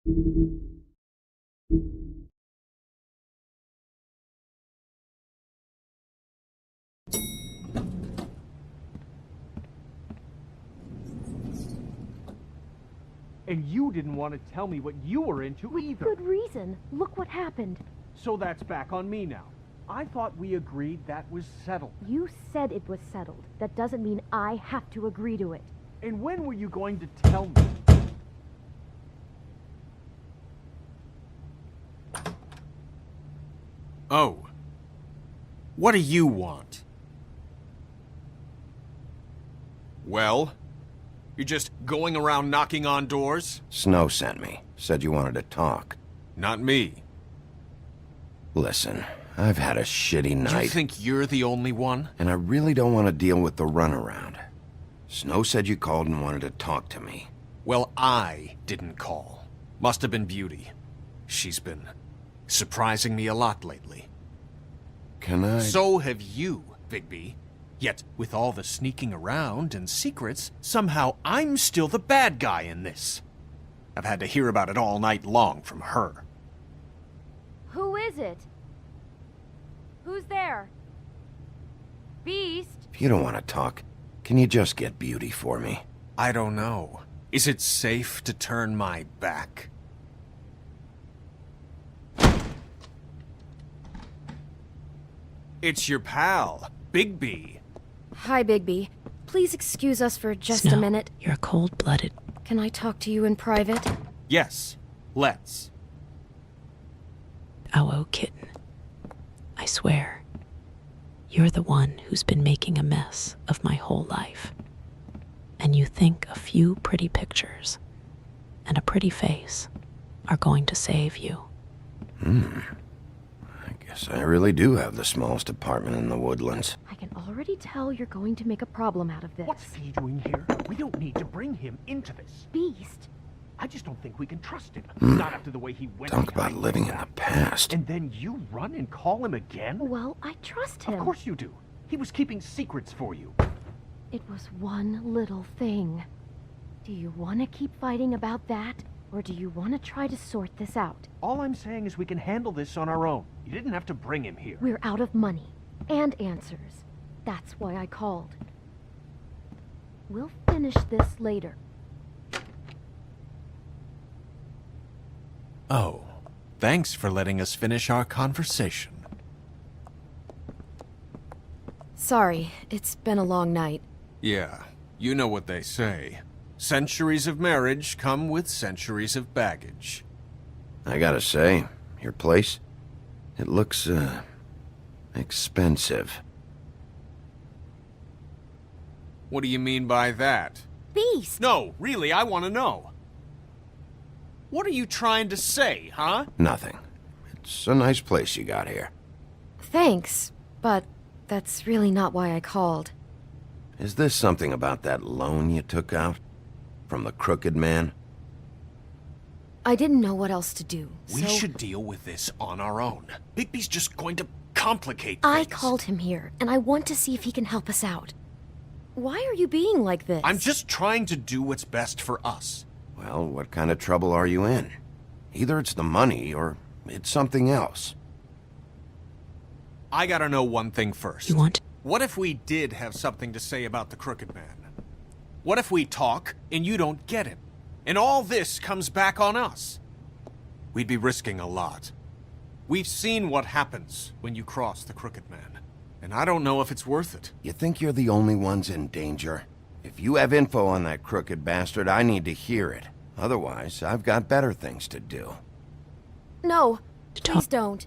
And you didn't want to tell me what you were into either. Good reason. Look what happened. So that's back on me now. I thought we agreed that was settled. You said it was settled. That doesn't mean I have to agree to it. And when were you going to tell me? Oh. What do you want? Well? You're just going around knocking on doors? Snow sent me. Said you wanted to talk. Not me. Listen, I've had a shitty night. You think you're the only one? And I really don't want to deal with the runaround. Snow said you called and wanted to talk to me. Well, I didn't call. Must have been Beauty. She's been surprising me a lot lately. Can I... So have you, Bigby. Yet, with all the sneaking around and secrets, somehow I'm still the bad guy in this. I've had to hear about it all night long from her. Who is it? Who's there? Beast? If you don't want to talk, can you just get Beauty for me? I don't know. Is it safe to turn my back? It's your pal, Bigby. Hi, Bigby. Please excuse us for just Snow, a minute. You're cold-blooded. Can I talk to you in private? Yes, let's. Oh, kitten. I swear, you're the one who's been making a mess of my whole life. And you think a few pretty pictures and a pretty face are going to save you. I guess I really do have the smallest apartment in the Woodlands. I can already tell you're going to make a problem out of this. What's he doing here? We don't need to bring him into this. Beast? I just don't think we can trust him. Not after the way he went. Talk about living in the past. And then you run and call him again? Well, I trust him. Of course you do. He was keeping secrets for you. It was one little thing. Do you want to keep fighting about that? Or do you want to try to sort this out? All I'm saying is we can handle this on our own. You didn't have to bring him here. We're out of money. And answers. That's why I called. We'll finish this later. Oh, thanks for letting us finish our conversation. Sorry, it's been a long night. Yeah, you know what they say. Centuries of marriage come with centuries of baggage. I gotta say, your place, it looks, expensive. What do you mean by that? Beast! No, really, I want to know. What are you trying to say, huh? Nothing. It's a nice place you got here. Thanks, but that's really not why I called. Is this something about that loan you took out? From the crooked man? I didn't know what else to do, We so should deal with this on our own. Bigby's just going to complicate things. I called him here, and I want to see if he can help us out. Why are you being like this? I'm just trying to do what's best for us. Well, what kind of trouble are you in? Either it's the money, or it's something else. I gotta know one thing first. You want... What if we did have something to say about the crooked man? What if we talk and you don't get him? And all this comes back on us? We'd be risking a lot. We've seen what happens when you cross the crooked man. And I don't know if it's worth it. You think you're the only ones in danger? If you have info on that crooked bastard, I need to hear it. Otherwise, I've got better things to do. No, please don't.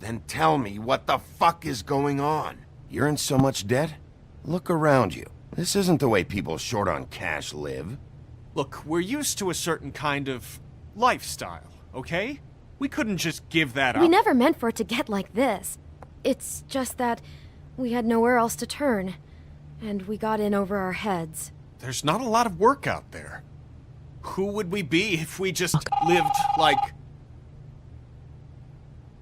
Then tell me what the fuck is going on? You're in so much debt? Look around you. This isn't the way people short on cash live. Look, we're used to a certain kind of lifestyle, okay? We couldn't just give that up. We never meant for it to get like this. It's just that we had nowhere else to turn, and we got in over our heads. There's not a lot of work out there. Who would we be if we just lived like...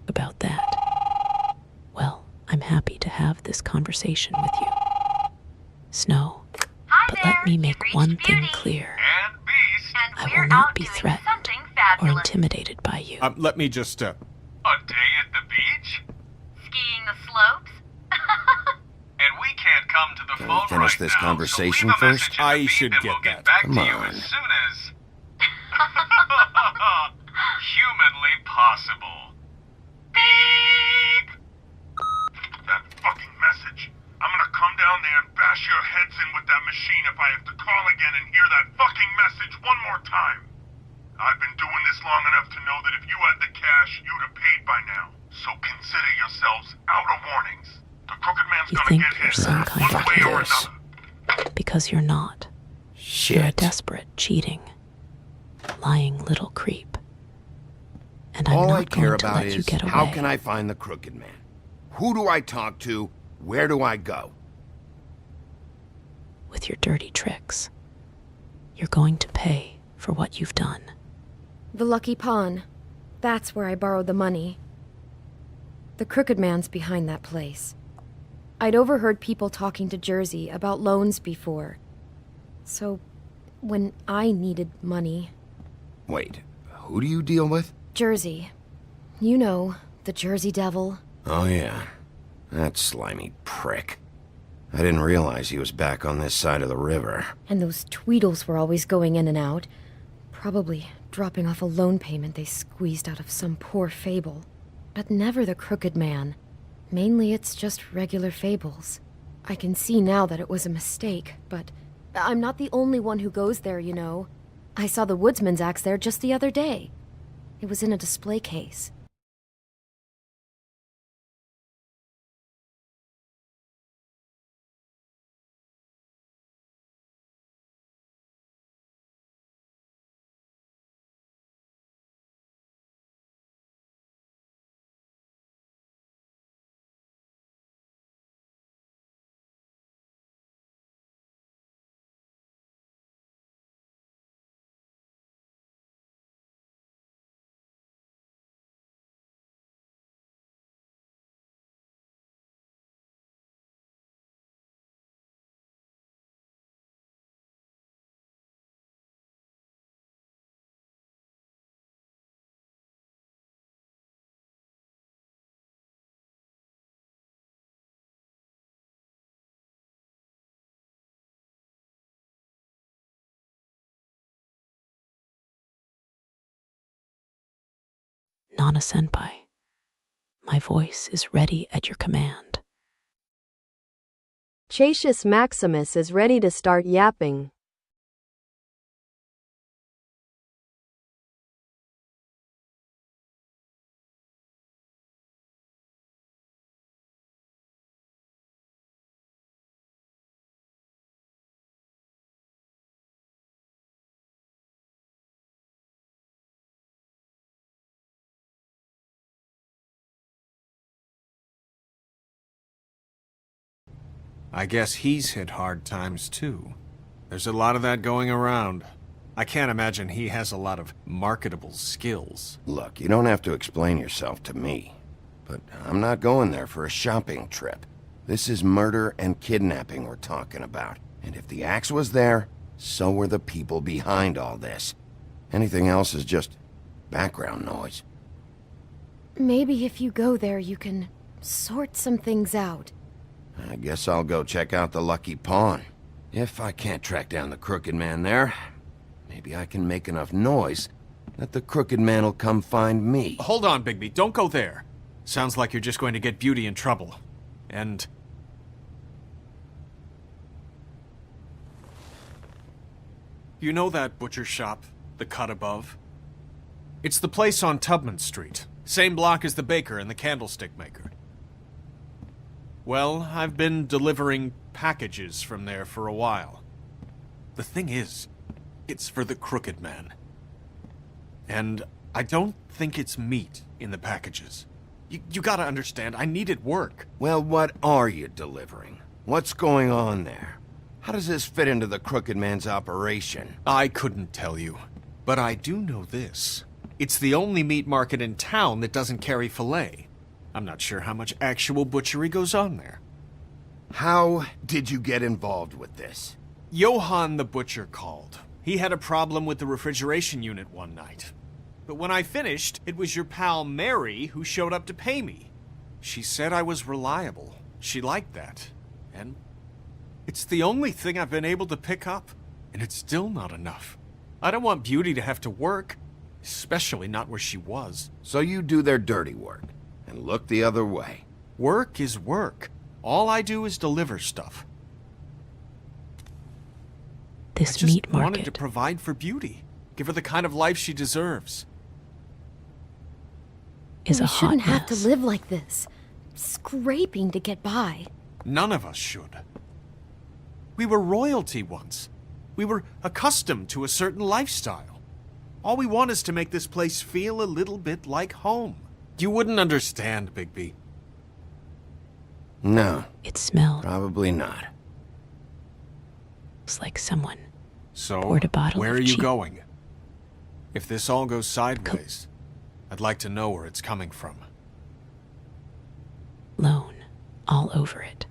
about that. Well, I'm happy to have this conversation with you, Snow. Hi but there, let me make you've one reached thing Beauty clear. And Beast. And I we're will not out be doing threatened. something fabulous. or intimidated by you. Let me just, A day at the beach? Skiing the slopes? And we can't come to the Can phone we finish right this now, conversation so leave a first? message in the I feed should and get we'll that. get back Come to you on. as soon as... humanly possible. Beep! That fucking message. I'm gonna come down there and bash your heads in with that machine if I have to call again and hear that fucking message one more time. I've been doing this long enough to know that if you had the cash, you'd have paid by now. So consider yourselves out of warnings. The Crooked Man's You gonna think get you're his some kind one of way or this. another. Because you're not. You're a Shit. desperate, cheating, lying little creep. And I'm All I not care going to about let you is, get away. how can I find the Crooked Man? Who do I talk to? Where do I go? With your dirty tricks. You're going to pay for what you've done. The Lucky Pawn. That's where I borrowed the money. The Crooked Man's behind that place. I'd overheard people talking to Jersey about loans before. So, when I needed money... Wait, who do you deal with? Jersey. You know, the Jersey Devil. Oh yeah, that slimy prick. I didn't realize he was back on this side of the river. And those Tweedles were always going in and out. Probably dropping off a loan payment they squeezed out of some poor fable. But never the Crooked Man. Mainly it's just regular fables. I can see now that it was a mistake, but I'm not the only one who goes there, you know. I saw the Woodsman's axe there just the other day. It was in a display case. Nana Senpai. My voice is ready at your command. Chasius Maximus is ready to start yapping. I guess he's hit hard times too. There's a lot of that going around. I can't imagine he has a lot of marketable skills. Look, you don't have to explain yourself to me. But I'm not going there for a shopping trip. This is murder and kidnapping we're talking about. And if the axe was there, so were the people behind all this. Anything else is just background noise. Maybe if you go there, you can sort some things out. I guess I'll go check out the Lucky Pawn. If I can't track down the Crooked Man there, maybe I can make enough noise that the Crooked Man will come find me. Hold on, Bigby. Don't go there. Sounds like you're just going to get Beauty in trouble. And... you know that butcher shop, the cut above? It's the place on Tubman Street. Same block as the baker and the candlestick maker. Well, I've been delivering packages from there for a while. The thing is, it's for the Crooked Man. And I don't think it's meat in the packages. You gotta understand, I needed work. Well, what are you delivering? What's going on there? How does this fit into the Crooked Man's operation? I couldn't tell you, but I do know this. It's the only meat market in town that doesn't carry filet. I'm not sure how much actual butchery goes on there. How did you get involved with this? Johann the butcher called. He had a problem with the refrigeration unit one night. But when I finished, it was your pal Mary who showed up to pay me. She said I was reliable. She liked that. And it's the only thing I've been able to pick up. And it's still not enough. I don't want Beauty to have to work, especially not where she was. So you do their dirty work, and look the other way. Work is work. All I do is deliver stuff. This I just meat wanted to market. provide for Beauty. Give her the kind of life she deserves. Is We a hot shouldn't have to mess. live like this, scraping to get by. None of us should. We were royalty once. We were accustomed to a certain lifestyle. All we want is to make this place feel a little bit like home. You wouldn't understand, Bigby. No, It smells probably not. like someone So, poured a bottle where of are you cheap- going? If this all goes sideways, I'd like to know where it's coming from. cologne all over it.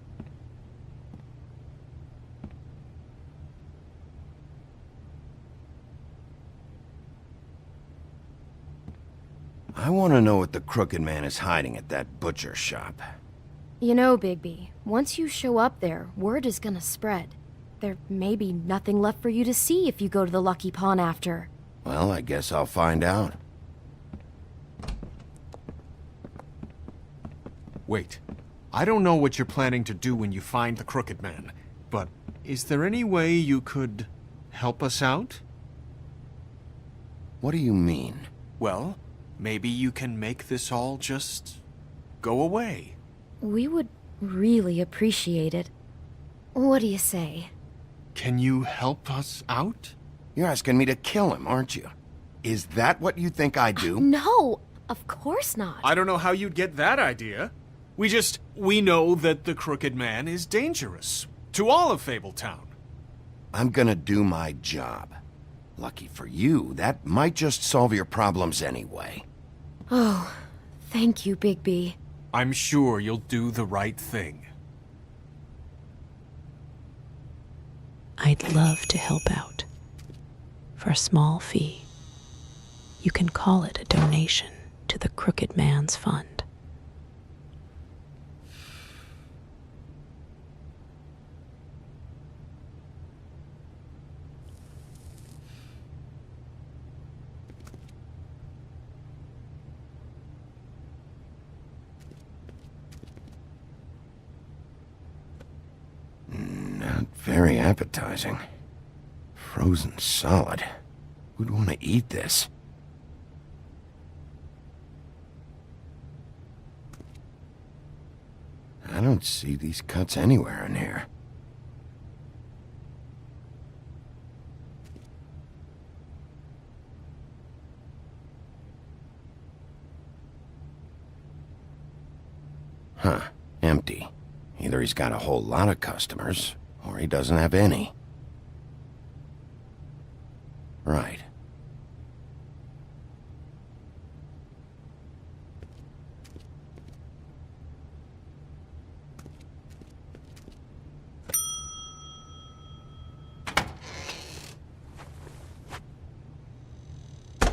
I want to know what the crooked man is hiding at that butcher shop. You know, Bigby, once you show up there, word is gonna spread. There may be nothing left for you to see if you go to the Lucky Pawn after. Well, I guess I'll find out. Wait. I don't know what you're planning to do when you find the crooked man, but is there any way you could help us out? What do you mean? Well, maybe you can make this all just go away. We would really appreciate it. What do you say? Can you help us out? You're asking me to kill him, aren't you? Is that what you think I do? No, of course not. I don't know how you'd get that idea. We know that the crooked man is dangerous to all of Fabletown. I'm gonna do my job. Lucky for you, that might just solve your problems anyway. Oh, thank you, Bigby. I'm sure you'll do the right thing. I'd love to help out. For a small fee. You can call it a donation to the Crooked Man's Fund. Not very appetizing. Frozen solid. Who'd want to eat this? I don't see these cuts anywhere in here. Huh. Empty. Either he's got a whole lot of customers, or he doesn't have any. Right.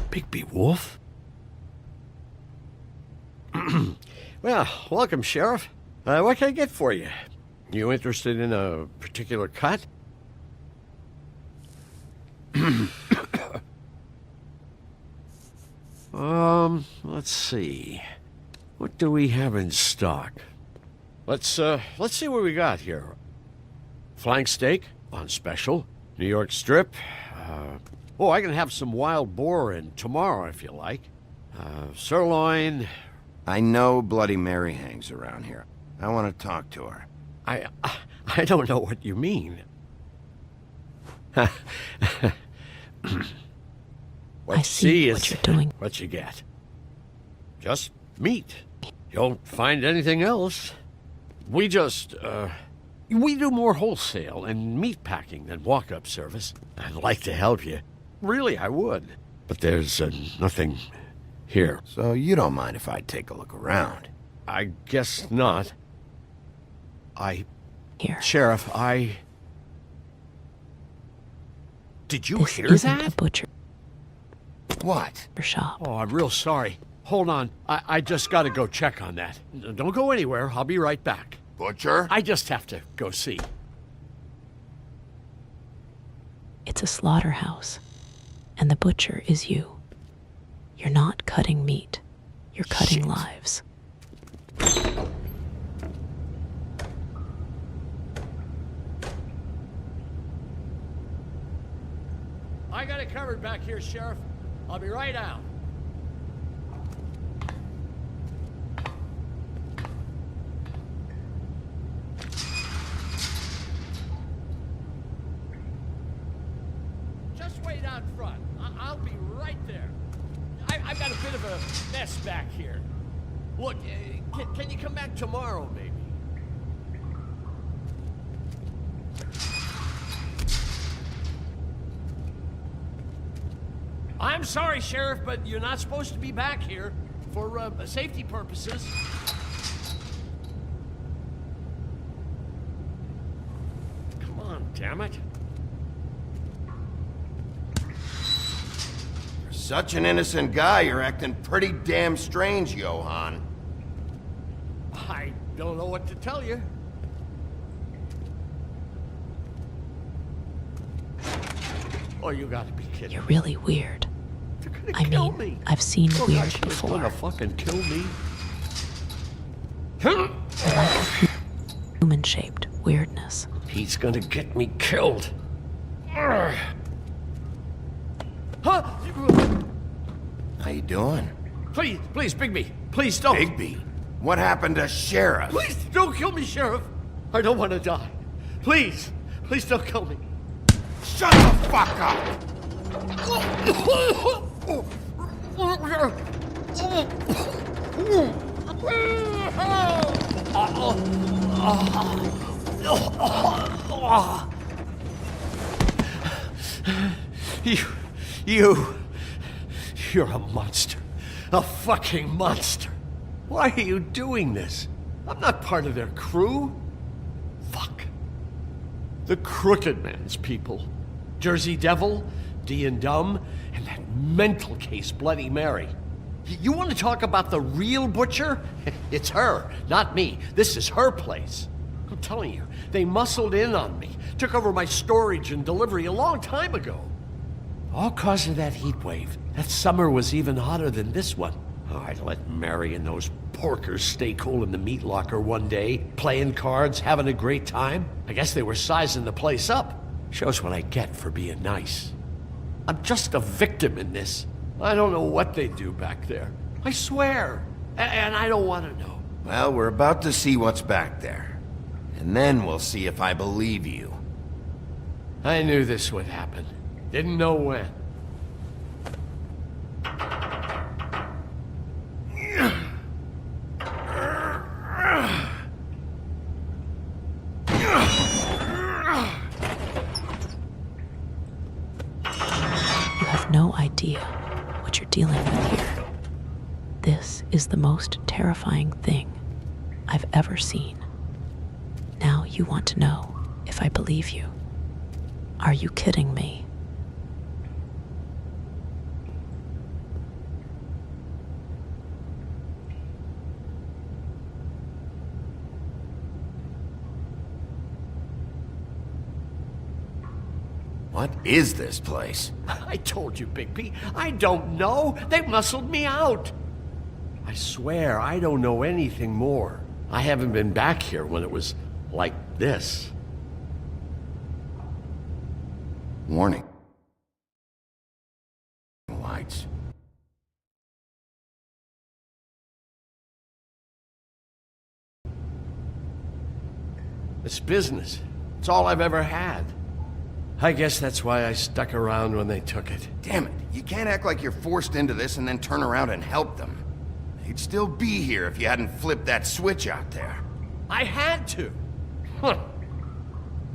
Bigby Wolf? Well, welcome, Sheriff. What can I get for you? You interested in a particular cut? Let's see. What do we have in stock? Let's see what we got here. Flank steak on special. New York strip. I can have some wild boar in tomorrow if you like. Sirloin. I know Bloody Mary hangs around here. I want to talk to her. I don't know what you mean. What I you see see what is you're doing. what you get. Just meat. You don't find anything else. We just, we do more wholesale and meat packing than walk-up service. I'd like to help you. Really, I would. But there's nothing here. So you don't mind if I take a look around? I guess not. Here. Sheriff, Did you This hear isn't that? a butcher. What? shop. Oh, I'm real sorry. Hold on. I just gotta go check on that. Don't go anywhere. I'll be right back. Butcher? I just have to go see. It's a slaughterhouse, and the butcher is you. You're not cutting meat. You're cutting lives. I got it covered back here, Sheriff. I'll be right out. Just wait out front. I'll be right there. I've got a bit of a mess back here. Look, can you come back tomorrow, maybe? I'm sorry, Sheriff, but you're not supposed to be back here for safety purposes. Come on, damn it. For such an innocent guy, you're acting pretty damn strange, Johann. I don't know what to tell you. Oh, you gotta be kidding. You're really weird. They're gonna I kill mean, me. I've seen Oh, weird gosh, they're before. gonna fucking kill me. Human-shaped weirdness. He's gonna get me killed. Ugh. Huh? How you doing? Please, Bigby. Please don't. Bigby? What happened to Sheriff? Please don't kill me, Sheriff. I don't want to die. Please don't kill me. Shut the fuck up! You're a monster. A fucking monster. Why are you doing this? I'm not part of their crew. Fuck. The Crooked Man's people. Jersey Devil, D and Dumb, and that mental case Bloody Mary. You want to talk about the real butcher? It's her, not me. This is her place. I'm telling you, they muscled in on me, took over my storage and delivery a long time ago. All cause of that heat wave. That summer was even hotter than this one. Oh, I let Mary and those porkers stay cool in the meat locker one day, playing cards, having a great time. I guess they were sizing the place up. Shows what I get for being nice. I'm just a victim in this. I don't know what they do back there. I swear. And I don't want to know. Well, we're about to see what's back there. And then we'll see if I believe you. I knew this would happen. Didn't know when. You have no idea what you're dealing with here. This is the most terrifying thing I've ever seen. Now you want to know if I believe you. Are you kidding me? What is this place? I told you, Bigby. I don't know. They muscled me out. I swear, I don't know anything more. I haven't been back here when it was like this. Warning. Lights. It's business. It's all I've ever had. I guess that's why I stuck around when they took it. Damn it, you can't act like you're forced into this and then turn around and help them. They'd still be here if you hadn't flipped that switch out there. I had to. Huh.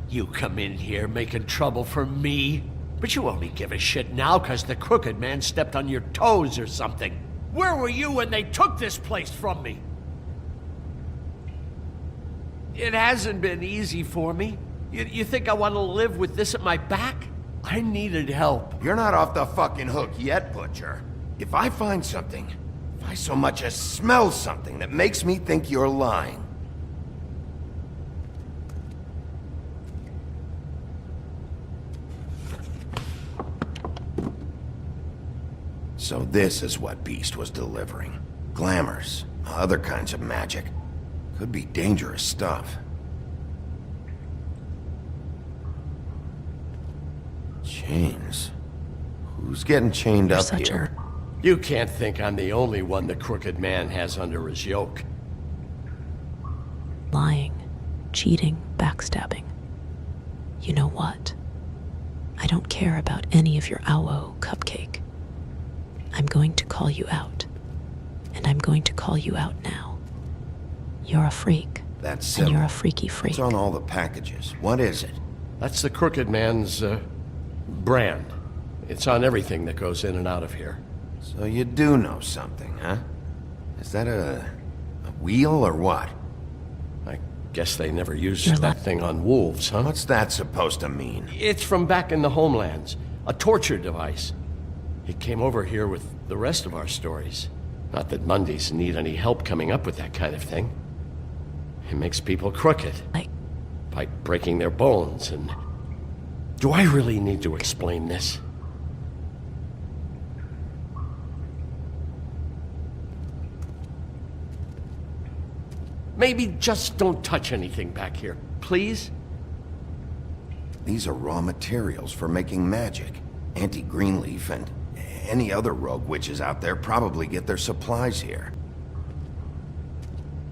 You come in here making trouble for me, but you only give a shit now because the Crooked Man stepped on your toes or something. Where were you when they took this place from me? It hasn't been easy for me. You think I want to live with this at my back? I needed help. You're not off the fucking hook yet, Butcher. If I find something, if I so much as smell something that makes me think you're lying... So this is what Beast was delivering. Glamours, other kinds of magic. Could be dangerous stuff. Chains. Who's getting chained You're up such here? You can't think I'm the only one the Crooked Man has under his yoke. Lying, cheating, backstabbing. You know what? I don't care about any of your owo cupcake. I'm going to call you out. And I'm going to call you out now. You're a freak. That's And simple. you're a freaky freak. It's on all the packages. What is it? That's the Crooked Man's, brand. It's on everything that goes in and out of here. So you do know something, huh? Is that a wheel or what? I guess they never used You're that thing on wolves, huh? What's that supposed to mean? It's from back in the homelands. A torture device. It came over here with the rest of our stories. Not that Mondays need any help coming up with that kind of thing. It makes people crooked. Like, By breaking their bones and... Do I really need to explain this? Maybe just don't touch anything back here, please? These are raw materials for making magic. Auntie Greenleaf and any other rogue witches out there probably get their supplies here.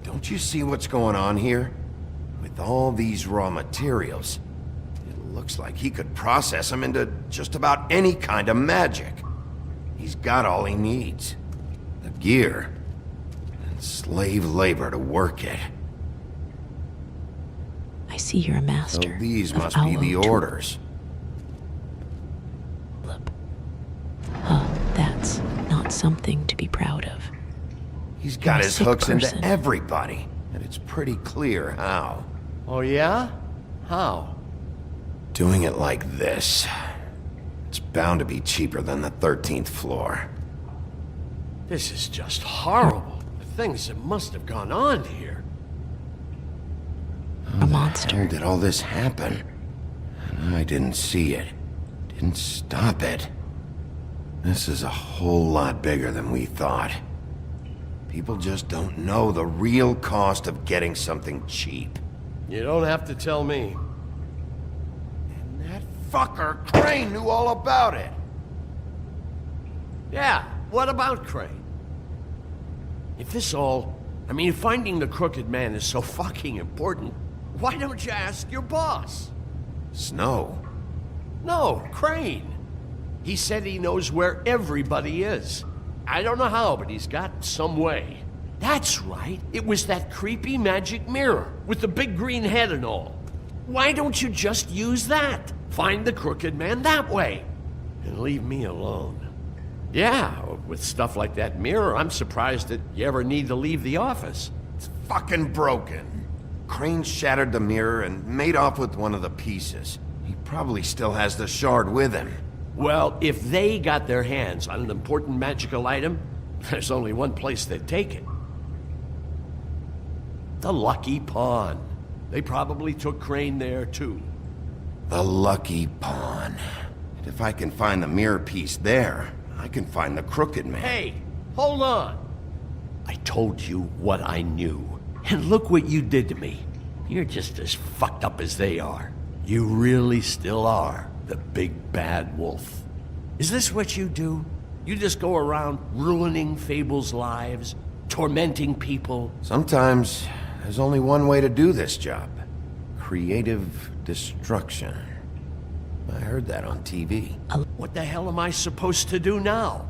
Don't you see what's going on here? With all these raw materials, it looks like he could process them into just about any kind of magic. He's got all he needs. The gear, and slave labor to work it. I see you're a So master. these of must be the owo orders. tulip. That's not something to be proud of. He's got You're a his sick hooks person. into everybody, and it's pretty clear how. Oh yeah? How? Doing it like this. It's bound to be cheaper than the 13th floor. This is just horrible. The things that must have gone on here. A monster. How did all this happen? And I didn't see it. Didn't stop it. This is a whole lot bigger than we thought. People just don't know the real cost of getting something cheap. You don't have to tell me. And that fucker Crane knew all about it. Yeah, what about Crane? If this all... I mean, finding the Crooked Man is so fucking important, why don't you ask your boss? Snow. No, Crane. He said he knows where everybody is. I don't know how, but he's got some way. That's right. It was that creepy magic mirror with the big green head and all. Why don't you just use that? Find the Crooked Man that way. And leave me alone. Yeah, with stuff like that mirror, I'm surprised that you ever need to leave the office. It's fucking broken. Crane shattered the mirror and made off with one of the pieces. He probably still has the shard with him. Well, if they got their hands on an important magical item, there's only one place they'd take it. The Lucky Pawn. They probably took Crane there, too. The Lucky Pawn. And if I can find the mirror piece there, I can find the Crooked Man. Hey, hold on. I told you what I knew. And look what you did to me. You're just as fucked up as they are. You really still are the big bad wolf. Is this what you do? You just go around ruining Fable's lives, tormenting people? Sometimes there's only one way to do this job. Creative destruction. I heard that on TV. What the hell am I supposed to do now?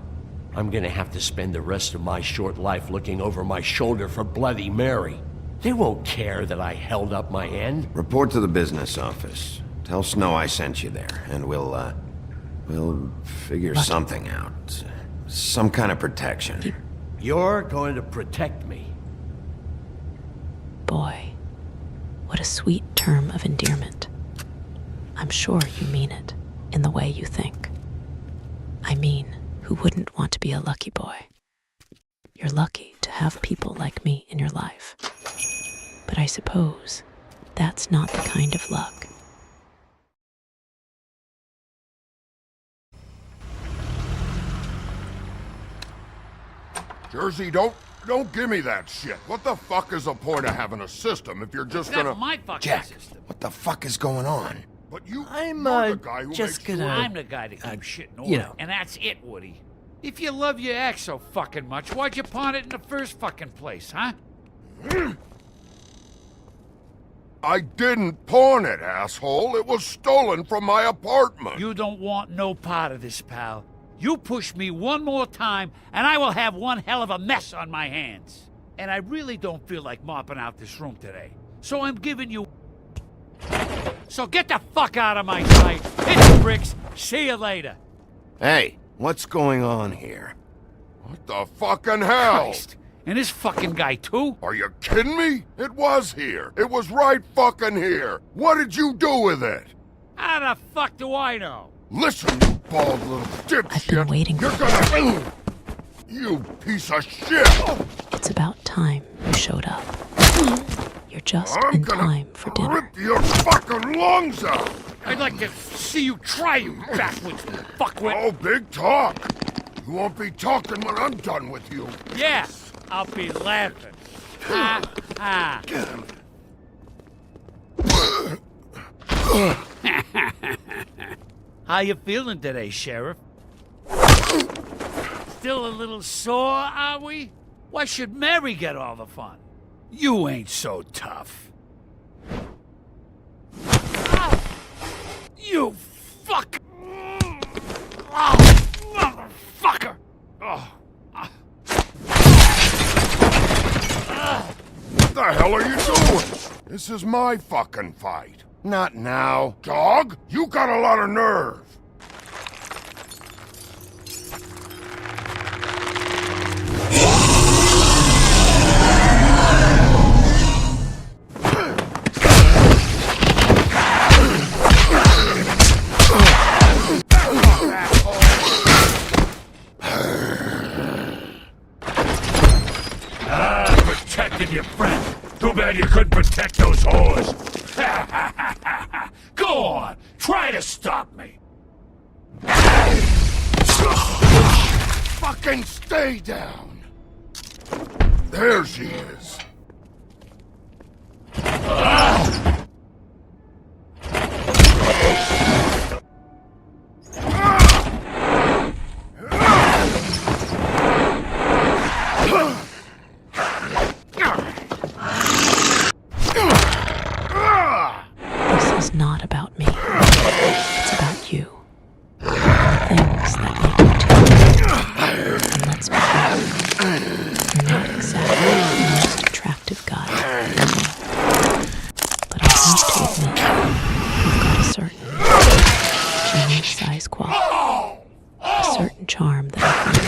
I'm gonna have to spend the rest of my short life looking over my shoulder for Bloody Mary. They won't care that I held up my end. Report to the business office. Tell Snow I sent you there, and we'll figure something out. Some kind of protection. You're going to protect me. Boy, what a sweet term of endearment. I'm sure you mean it. in the way you think. I mean, who wouldn't want to be a lucky boy? You're lucky to have people like me in your life. But I suppose that's not the kind of luck. Jersey, don't give me that shit. What the fuck is the point of having a system if you're just gonna... That's my fucking Jack, system. what the fuck is going on? But you're the guy who just makes gonna... sure... I'm the guy that keeps shit in order, you know. and that's it, Woody. If you love your ex so fucking much, why'd you pawn it in the first fucking place, huh? I didn't pawn it, asshole. It was stolen from my apartment. You don't want no part of this, pal. You push me one more time, and I will have one hell of a mess on my hands. And I really don't feel like mopping out this room today. So I'm giving you... So get the fuck out of my sight. Hit the bricks. See you later. Hey, what's going on here? What the fucking hell? Christ. And this fucking guy, too? Are you kidding me? It was here. It was right fucking here. What did you do with it? How the fuck do I know? Listen, you bald little dipshit. I've been waiting You're for gonna... You piece of shit! It's about time you showed up. You're just I'm in gonna time for dinner. rip your fucking lungs out! I'd like to see you try, you backwoods fuckwit. Oh, big talk. You won't be talking when I'm done with you. Yeah, I'll be laughing. Ha ha. How you feeling today, Sheriff? Still a little sore, are we? Why should Mary get all the fun? You ain't so tough. You fuck! Oh, motherfucker! Oh. What the hell are you doing? This is my fucking fight. Not now. Dog, you got a lot of nerve. Protected your friend. Too bad you couldn't protect those whores. Go on, try to stop me. Fucking stay down. There she is. This is not about me. It's about you. Things that make you tick. And let's be honest, you're not exactly the most attractive guy in the world. But I have to admit, you've got a certain genius-sized quality. A certain charm that I find.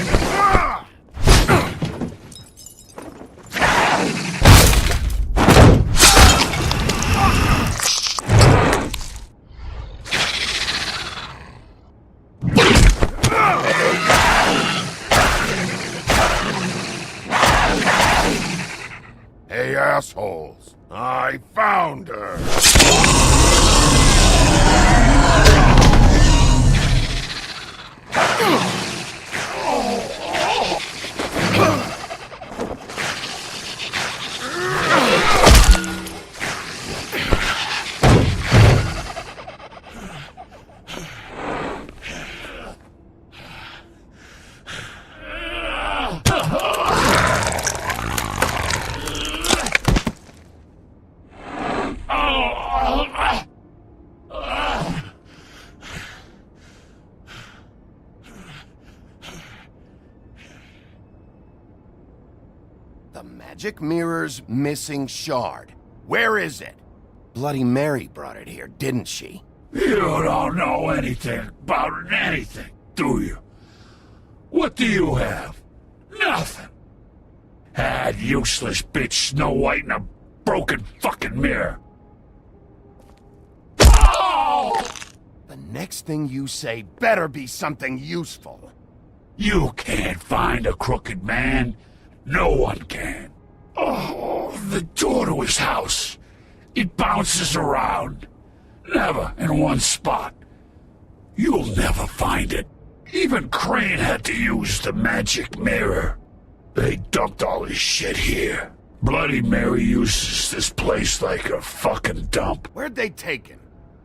Hey, assholes. I found her. The magic mirror's missing shard. Where is it? Bloody Mary brought it here, didn't she? You don't know anything about anything, do you? What do you have? Nothing. That useless bitch Snow White in a broken fucking mirror. Oh! The the next thing you say better be something useful. You can't find a crooked man. No one can. Oh, the door to his house. It bounces around. Never in one spot. You'll never find it. Even Crane had to use the magic mirror. They dumped all his shit here. Bloody Mary uses this place like a fucking dump. Where'd they take him?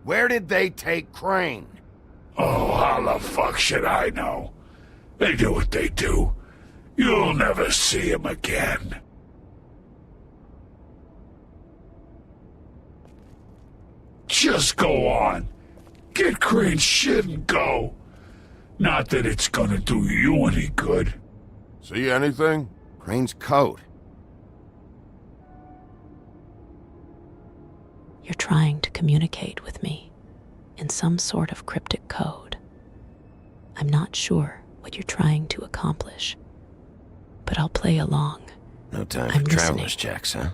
Where did they take Crane? Oh, how the fuck should I know? They do what they do. You'll never see him again. Just go on. Get Crane's shit and go. Not that it's gonna do you any good. See anything? Crane's coat. You're trying to communicate with me in some sort of cryptic code. I'm not sure what you're trying to accomplish, but I'll play along. No time I'm for traveler's listening. checks, huh?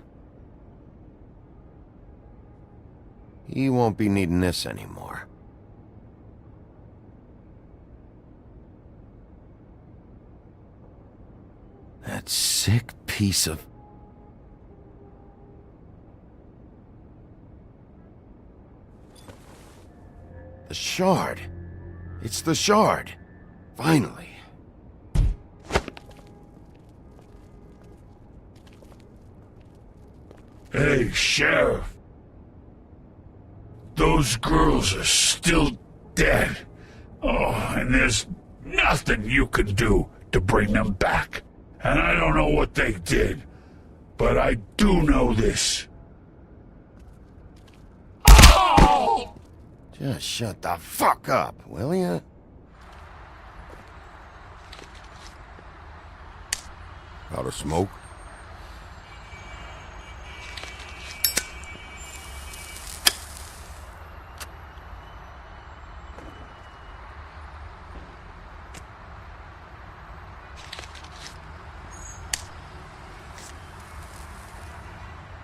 You won't be needing this anymore. That sick piece of... The shard. It's the shard. Finally. Hey, Sheriff. Those girls are still dead. Oh, and there's nothing you can do to bring them back. And I don't know what they did, but I do know this. Oh! Just shut the fuck up, will ya? Out of smoke?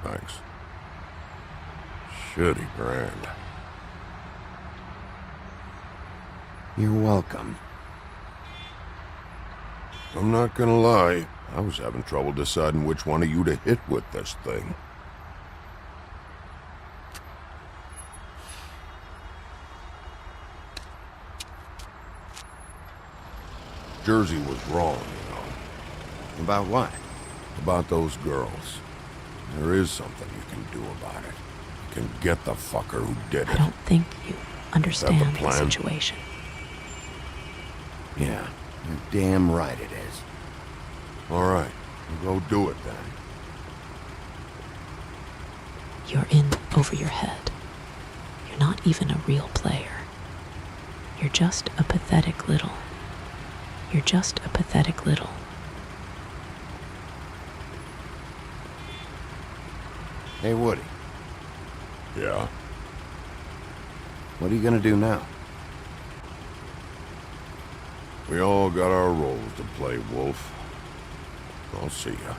Thanks. Shitty brand. You're welcome. I'm not gonna lie, I was having trouble deciding which one of you to hit with this thing. Jersey was wrong, you know. About what? About those girls. There is something you can do about it. You can get the fucker who did I it. don't think you understand the plan? situation. Yeah, you're damn right it is. All right, we'll go do it then. You're in over your head. You're not even a real player. You're just a pathetic little. You're just a pathetic little. Hey, Woody, Yeah? what are you gonna do now? We all got our roles to play, Wolf. I'll see ya.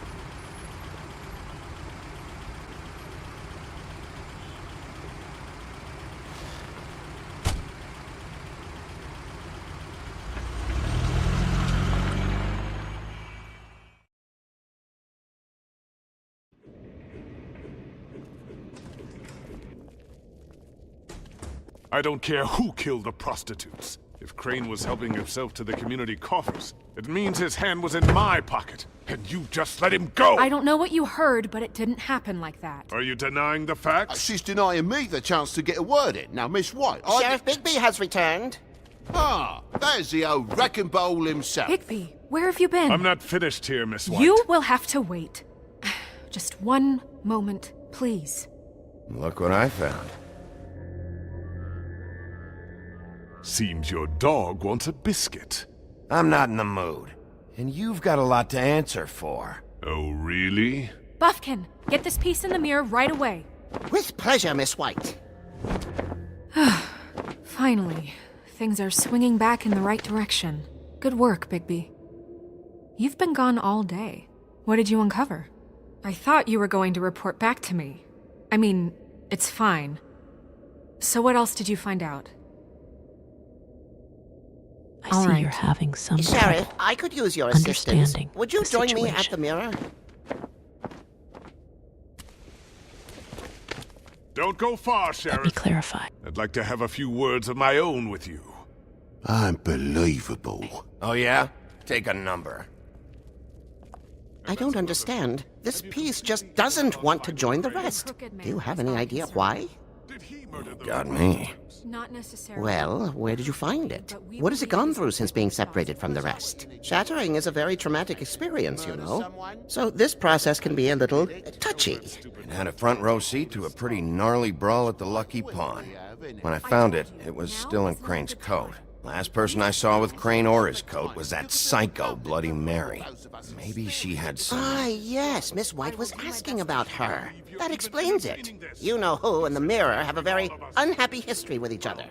I don't care who killed the prostitutes. If Crane was helping himself to the community coffers, it means his hand was in my pocket, and you just let him go! I don't know what you heard, but it didn't happen like that. Are you denying the facts? She's denying me the chance to get a word in. Now, Miss White, Sheriff Bigby has returned. Ah, there's the old wrecking bowl himself. Bigby, where have you been? I'm not finished here, Miss White. You will have to wait. Just one moment, please. Look what I found. Seems your dog wants a biscuit. I'm not in the mood. And you've got a lot to answer for. Oh, really? Buffkin, get this piece in the mirror right away. With pleasure, Miss White. Finally, things are swinging back in the right direction. Good work, Bigby. You've been gone all day. What did you uncover? I thought you were going to report back to me. I mean, it's fine. So what else did you find out? I All see right. you're having some Sheriff, trouble I could use your assistance. understanding Would you the join me at situation. the mirror? Don't go far, Sheriff. Let me clarify. I'd like to have a few words of my own with you. Unbelievable. Oh yeah? Take a number. I don't understand. This piece just doesn't want to join the rest. Do you have any idea why? Got me. Not necessarily. Well, where did you find it? What has it gone through since being separated from the rest? Shattering is a very traumatic experience, you know. So this process can be a little touchy. It had a front row seat to a pretty gnarly brawl at the Lucky Pawn. When I found it, it was still in Crane's coat. Last person I saw with Crane or his coat was that psycho Bloody Mary. Maybe she had some... Ah, yes, Miss White was asking about her. That explains it. You know who and the mirror have a very unhappy history with each other.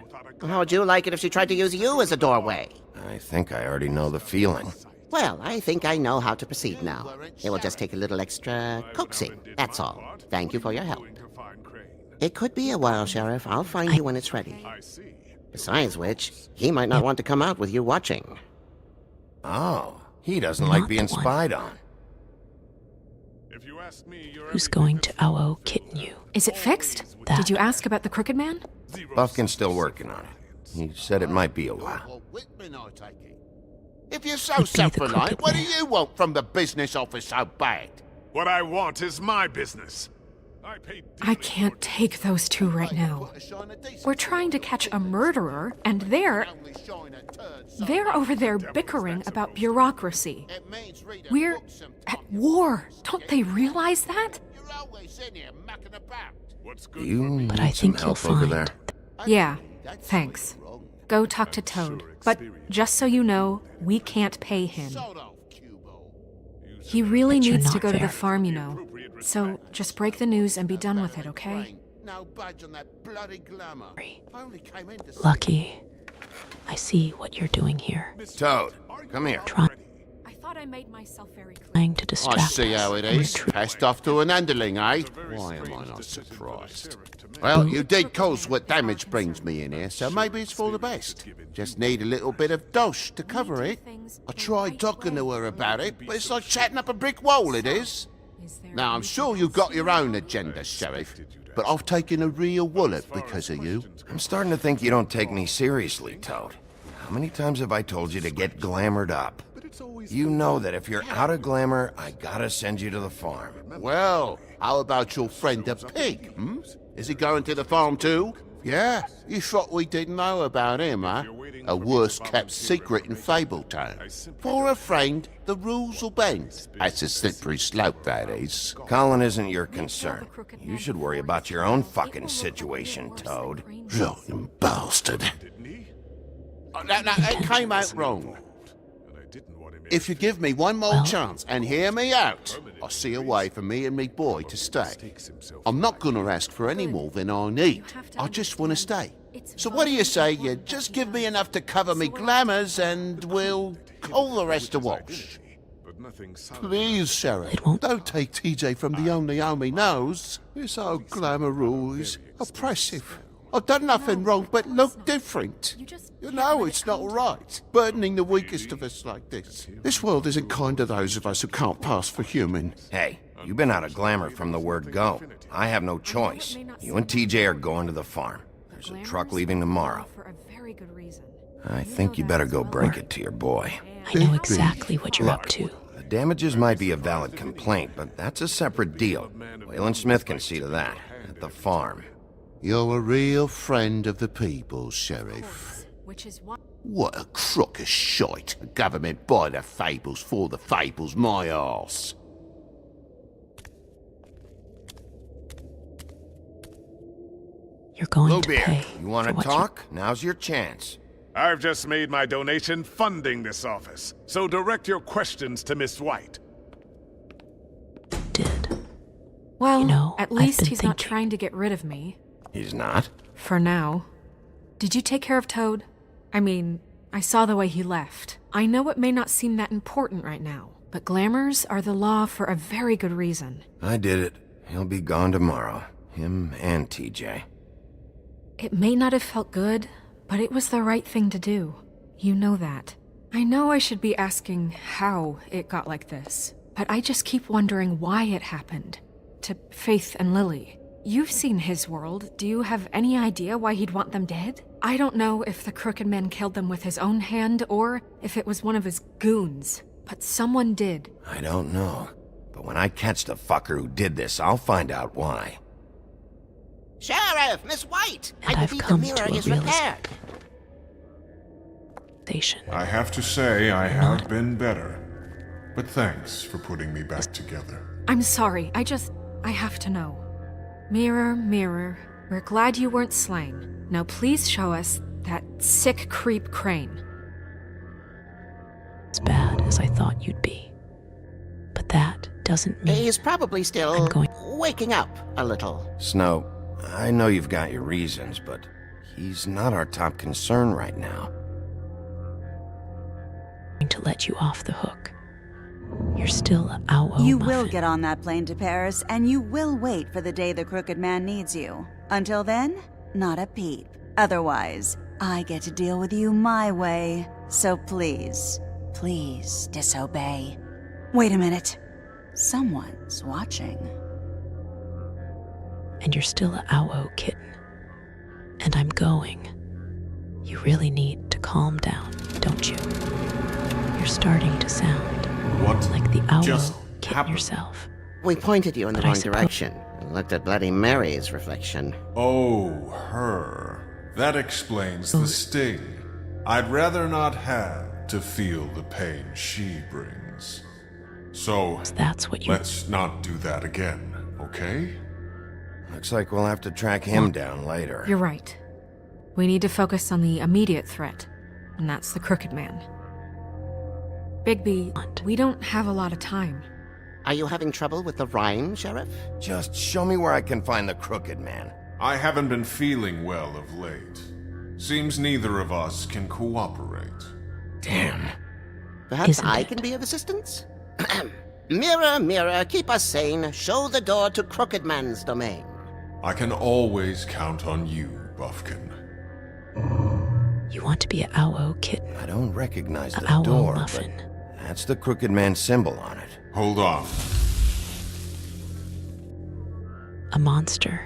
How would you like it if she tried to use you as a doorway? I think I already know the feeling. Well, I think I know how to proceed now. It will just take a little extra coaxing, that's all. Thank you for your help. It could be a while, Sheriff. I'll find you when it's ready. Besides which, he might not want to come out with you watching. Oh, he doesn't like being spied on. Who's going to ow kitten you? Is it fixed? That. Did you ask about the Crooked Man? Buffkin's still working on it. He said it might be a while. If you're so self-reliant, what do you want from the business office so bad? What I want is my business. I can't take those two right now. We're trying to catch a murderer, and they're over there bickering about bureaucracy. We're at war. Don't they realize that? You But I need some think you'll help over find there. Yeah, thanks. Go talk to Toad. But just so you know, we can't pay him. He really But you're needs to not go to the very- farm, you know. So just break the news and be done with it, okay? Lucky. I see what you're doing here. Toad, come here. I thought I made myself very clear. Trying to distract I see us how it from is. the truth. Passed off to an underling, eh? Why am I not surprised? Well, you did cause what damage brings me in here, so maybe it's for the best. Just need a little bit of dosh to cover it. I tried talking to her about it, but it's like chatting up a brick wall, it is. Now, I'm sure you've got your own agenda, Sheriff, but I've taken a real wallet because of you. I'm starting to think you don't take me seriously, Toad. How many times have I told you to get glamored up? You know that if you're out of glamour, I gotta send you to the farm. Well, how about your friend the pig, hmm? Is he going to the farm too? Yeah, you thought we didn't know about him, huh? A worst-kept secret in Fabletown. For a friend, the rules will bend. That's a slippery slope, that is. Colin isn't your concern. You should worry about your own fucking situation, Toad. Rotten bastard. No, it came out wrong. If you give me one more chance and hear me out, I'll see a way for me and me boy to stay. I'm not gonna ask for any more than I need. I just want to stay. So what do you say you just give me enough to cover me glamours and we'll call the rest a wash? Please, Sheriff, don't take TJ from the only home he knows. This old glamour rule is oppressive. I've done nothing wrong but look different. You know it's not right, burdening the weakest of us like this. This world isn't kind to those of us who can't pass for human. Hey, you've been out of glamour from the word go. I have no choice. You and TJ are going to the farm. There's a truck leaving tomorrow. I think you better go break it to your boy. I know exactly what you're up to. The damages might be a valid complaint, but that's a separate deal. Waylon Smith can see to that, at the farm. You're a real friend of the people, Sheriff. Which is why... What a crock of shite. A government by the fables, for the fables, my arse. You're going to Bluebeard, pay. you want to for what talk? Now's your chance. I've just made my donation funding this office, so direct your questions to Miss White. Well, You know, at I've least been he's not trying to get rid of me. He's not? For now. Did you take care of Toad? I mean, I saw the way he left. I know it may not seem that important right now, but glamours are the law for a very good reason. I did it. He'll be gone tomorrow. Him and TJ. It may not have felt good, but it was the right thing to do. You know that. I know I should be asking how it got like this, but I just keep wondering why it happened. To Faith and Lily. You've seen his world. Do you have any idea why he'd want them dead? I don't know if the Crooked Man killed them with his own hand or if it was one of his goons, but someone did. I don't know. But when I catch the fucker who did this, I'll find out why. Sheriff, Miss White! And I've come to a repaired. I have to say I have been better. But thanks for putting me back together. I'm sorry, I have to know. Mirror, mirror, we're glad you weren't slain. Now please show us that sick creep Crane. As bad as I thought you'd be. But that doesn't mean... He's probably still waking up a little. Snow, I know you've got your reasons, but he's not our top concern right now. I'm going to let you off the hook. You're still a ow-oh You muffin. will get on that plane to Paris, and you will wait for the day the Crooked Man needs you. Until then, not a peep. Otherwise, I get to deal with you my way. So please, please disobey. Wait a minute. Someone's watching. And you're still a ow-oh kitten. And I'm going. You really need to calm down, don't you? You're starting to sound like the owl kitten yourself. We pointed you in the wrong direction and looked at Bloody Mary's reflection. Oh, her. That explains the sting. I'd rather not have to feel the pain she brings. So, that's what let's not do that again, okay? Looks like we'll have to track him down later. You're right. We need to focus on the immediate threat, and that's the Crooked Man. Bigby, we don't have a lot of time. Are you having trouble with the rhyme, Sheriff? Just show me where I can find the Crooked Man. I haven't been feeling well of late. Seems neither of us can cooperate. Damn. Perhaps I can be of assistance? Mirror, mirror, keep us sane. Show the door to Crooked Man's domain. I can always count on you, Buffkin. You want to be an ow-oh kitten. I don't recognize the owl door, muffin. but that's the Crooked Man symbol on it. Hold on. A monster.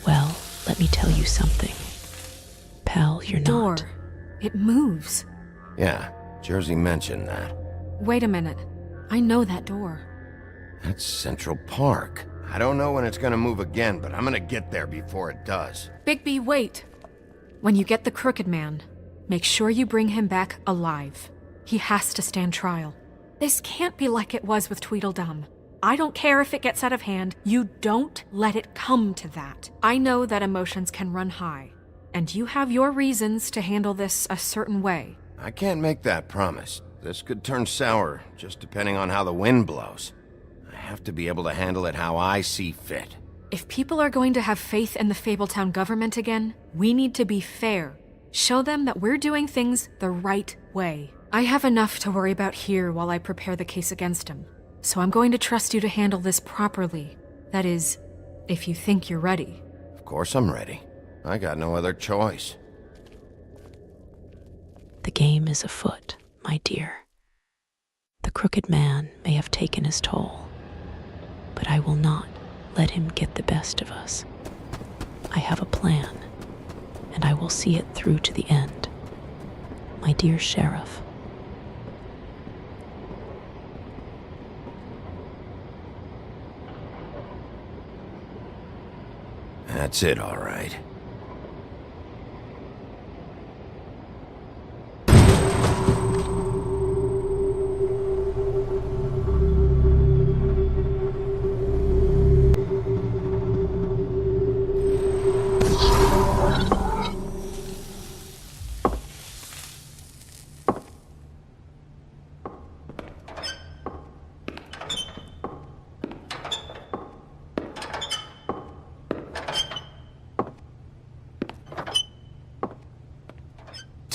Well, let me tell you something. Pal, you're Door. not. It moves. Yeah, Jersey mentioned that. Wait a minute. I know that door. That's Central Park. I don't know when it's gonna move again, but I'm gonna get there before it does. Bigby, wait. When you get the Crooked Man, make sure you bring him back alive. He has to stand trial. This can't be like it was with Tweedledum. I don't care if it gets out of hand. You don't let it come to that. I know that emotions can run high, and you have your reasons to handle this a certain way. I can't make that promise. This could turn sour, just depending on how the wind blows. I have to be able to handle it how I see fit. If people are going to have faith in the Fabletown government again, we need to be fair. Show them that we're doing things the right way. I have enough to worry about here while I prepare the case against him. So I'm going to trust you to handle this properly. That is, if you think you're ready. Of course I'm ready. I got no other choice. The game is afoot, my dear. The Crooked Man may have taken his toll, but I will not let him get the best of us. I have a plan, and I will see it through to the end. My dear Sheriff. That's it, all right.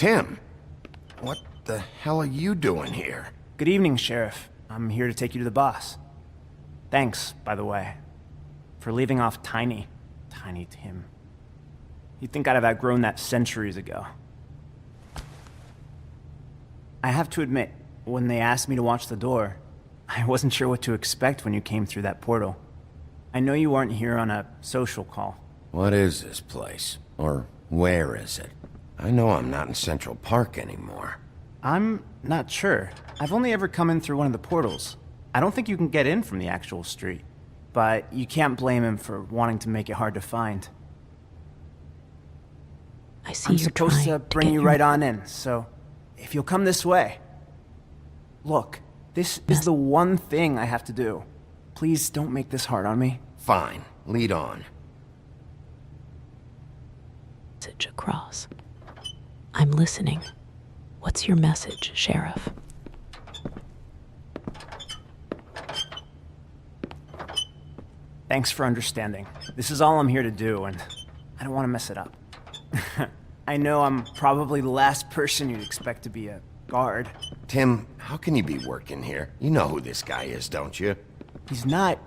Tim, what the hell are you doing here? Good evening, Sheriff. I'm here to take you to the boss. Thanks, by the way, for leaving off Tiny Tim. You'd think I'd have outgrown that centuries ago. I have to admit, when they asked me to watch the door, I wasn't sure what to expect when you came through that portal. I know you aren't here on a social call. What is this place? Or where is it? I know I'm not in Central Park anymore. I'm not sure. I've only ever come in through one of the portals. I don't think you can get in from the actual street. But you can't blame him for wanting to make it hard to find. I see I'm you're supposed trying to bring get you your... right on in, so if you'll come this way. Look, this is the one thing I have to do. Please don't make this hard on me. Fine, lead on. Message across. I'm listening. What's your message, Sheriff? Thanks for understanding. This is all I'm here to do, and I don't want to mess it up. I know I'm probably the last person you'd expect to be a guard. Tim, how can you be working here? You know who this guy is, don't you? He's not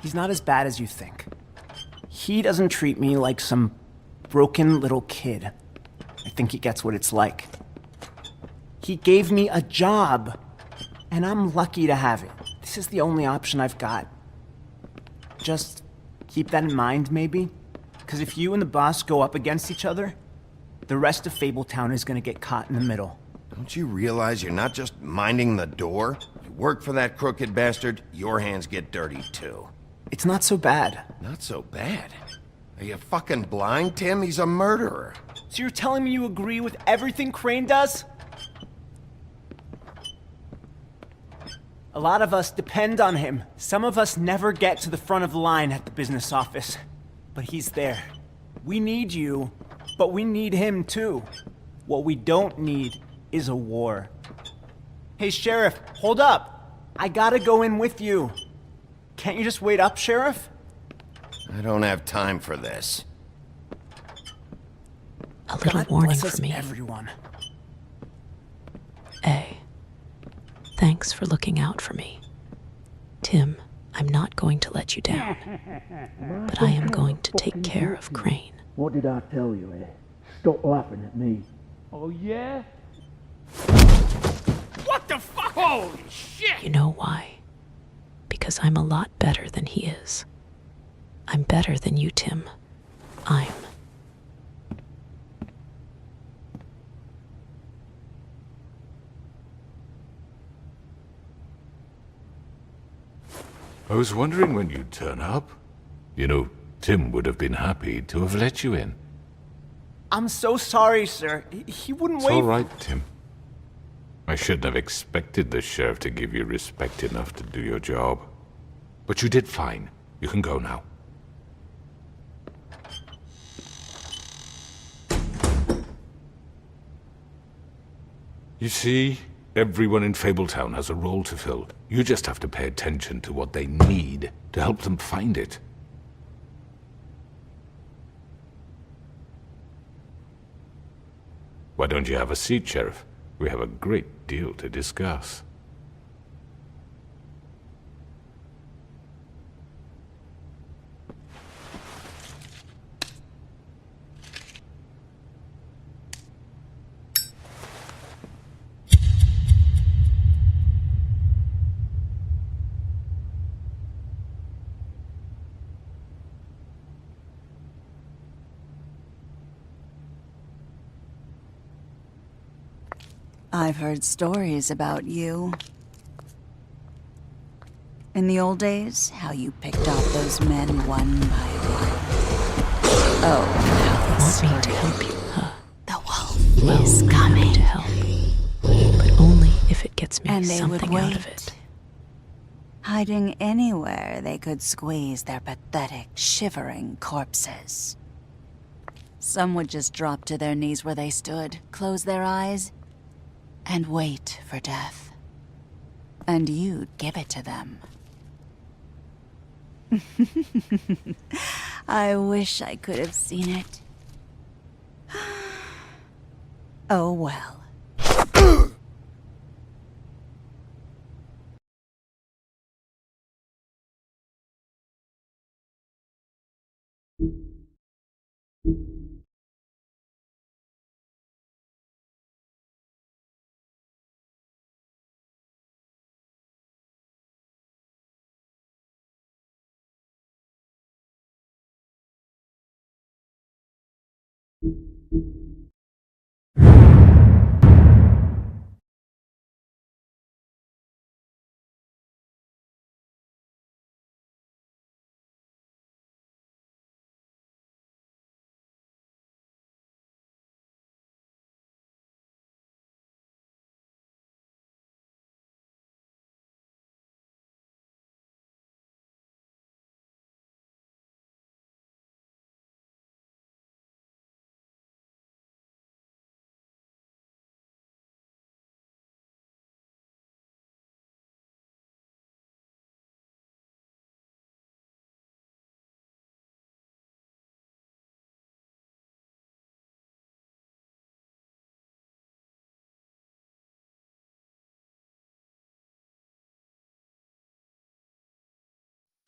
as bad as you think. He doesn't treat me like some broken little kid. I think he gets what it's like. He gave me a job, and I'm lucky to have it. This is the only option I've got. Just keep that in mind, maybe? Because if you and the boss go up against each other, the rest of Fabletown is gonna get caught in the middle. Don't you realize you're not just minding the door? You work for that crooked bastard, your hands get dirty too. It's not so bad. Not so bad? Are you fucking blind, Tim? He's a murderer. So you're telling me you agree with everything Crane does? A lot of us depend on him. Some of us never get to the front of the line at the business office. But he's there. We need you, but we need him too. What we don't need is a war. Hey, Sheriff, hold up. I gotta go in with you. Can't you just wait up, Sheriff? I don't have time for this. A little God warning bless for me. everyone. A. Thanks for looking out for me. Tim, I'm not going to let you down. But I am going to take care of Crane. What did I tell you, eh? Stop laughing at me. Oh, yeah? What the fuck? Holy shit! You know why? Because I'm a lot better than he is. I'm better than you, Tim. I'm... I was wondering when you'd turn up. You know, Tim would have been happy to have let you in. I'm so sorry, sir. He wouldn't It's wait. all right, Tim. I shouldn't have expected the sheriff to give you respect enough to do your job. But you did fine. You can go now. You see, everyone in Fabletown has a role to fill. You just have to pay attention to what they need to help them find it. Why don't you have a seat, Sheriff? We have a great deal to discuss. I've heard stories about you. In the old days, how you picked off those men one by one. Oh, how Want me to help you, huh? the wolf is I'm coming. happy to help. But only if it gets me And they would something out wait, of it. hiding anywhere they could squeeze their pathetic, shivering corpses. Some would just drop to their knees where they stood, close their eyes, and wait for death. And you'd give it to them. I wish I could have seen it. Oh well.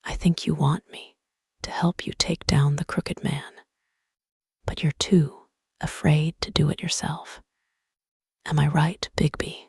I think you want me to help you take down the Crooked Man, but you're too afraid to do it yourself. Am I right, Bigby?